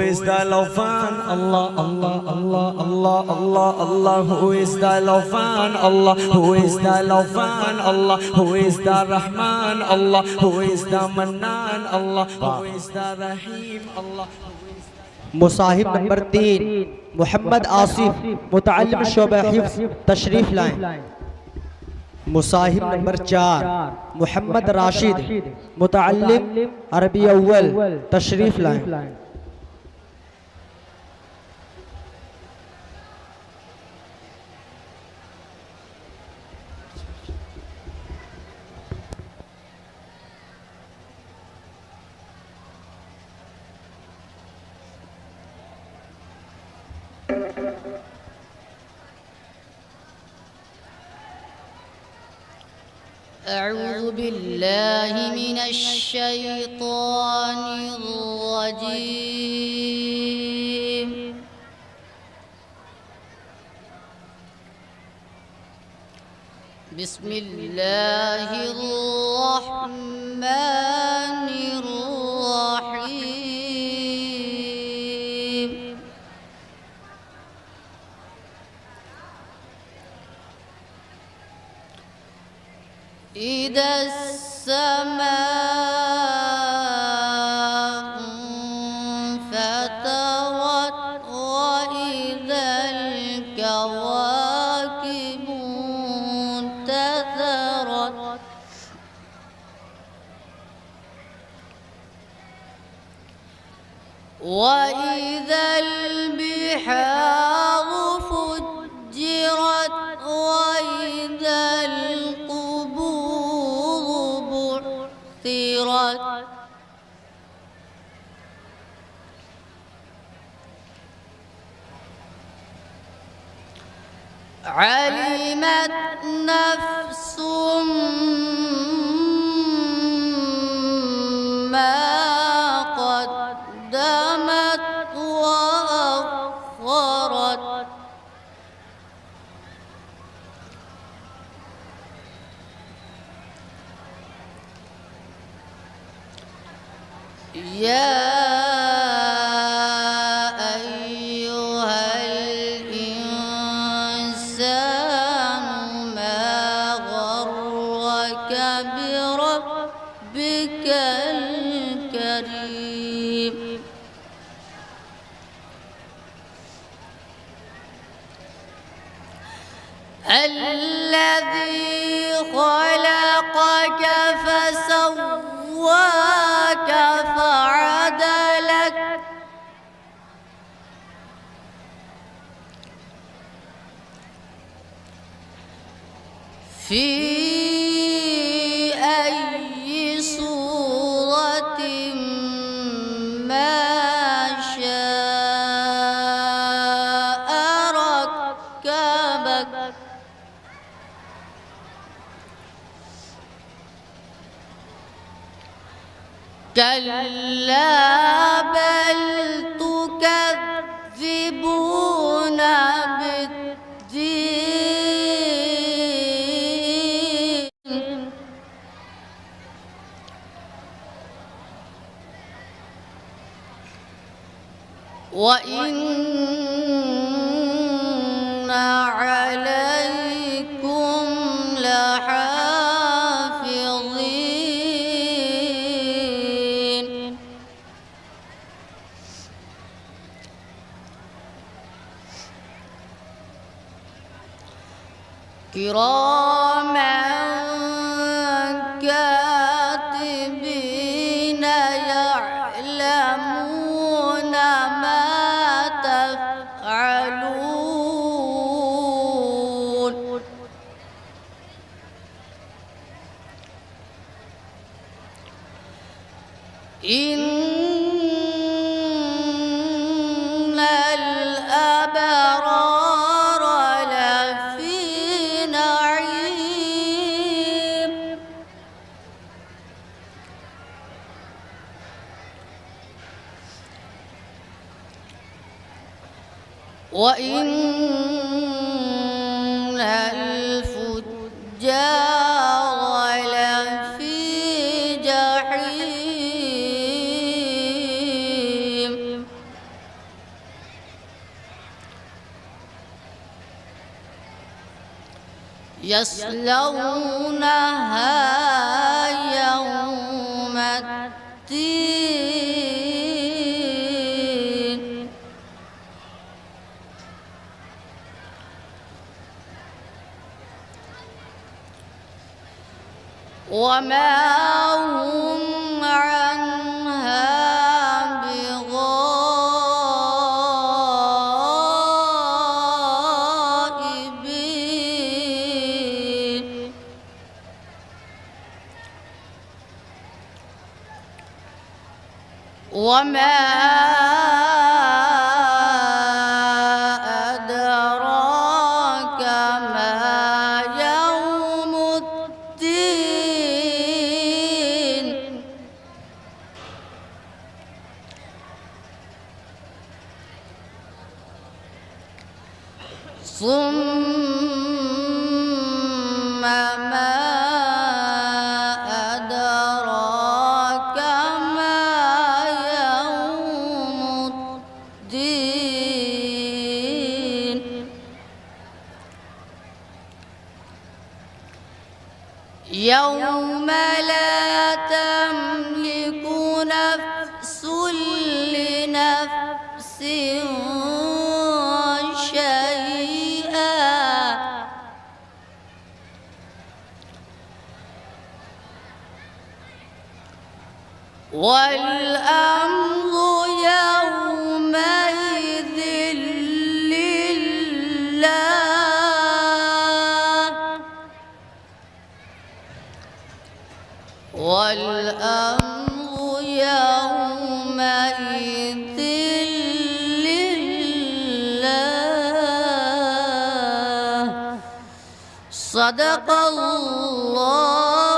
is the Lofan? Allah, Allah, Allah, Allah, Allah, Allah. Who is the Lofan? Allah. Who is the Lofan? Allah. Who is the Rahman? Allah. Who is the Mannan? Allah. Who is the Rahim? Allah. मुसाहिब नंबर 3 मोहम्मद आसिफ मुतअल्लिम शोबा हिफ्ज़ तशरीफ लाएं। मुसाहिब नंबर 4 मोहम्मद राशिद मुतअल्लिम अरबी अव्वल तशरीफ लाएं। أعوذ بالله من الشيطان الرجيم بسم الله الرحمن الرحيم إذا السماء انفطرت وإذا الكواكب انتثرت وإذا البحار فجرت وإذا علمت نفس ما قدمت وأخرت يا أيها الإنسان ما غرك بربك الكريم الذي خلقك فسواك فعدلك في أي صورة ما شاء ركبك كلا بل تكذبون بالدين وإن عليكم لحافظين كراما كاتبين يعلمون ما تفعلون إن الأبرار لفي نعيم وإن الفجار لفي جحيم يصلونها يوم الدين وما هم عنها بغائبين وما أدراك ما يوم الدين ثم ما أدراك ما يوم الدين يوم لا تملك نفس لنفس شيئا والأمر يومئذ لله والأمر يومئذ لله صدق الله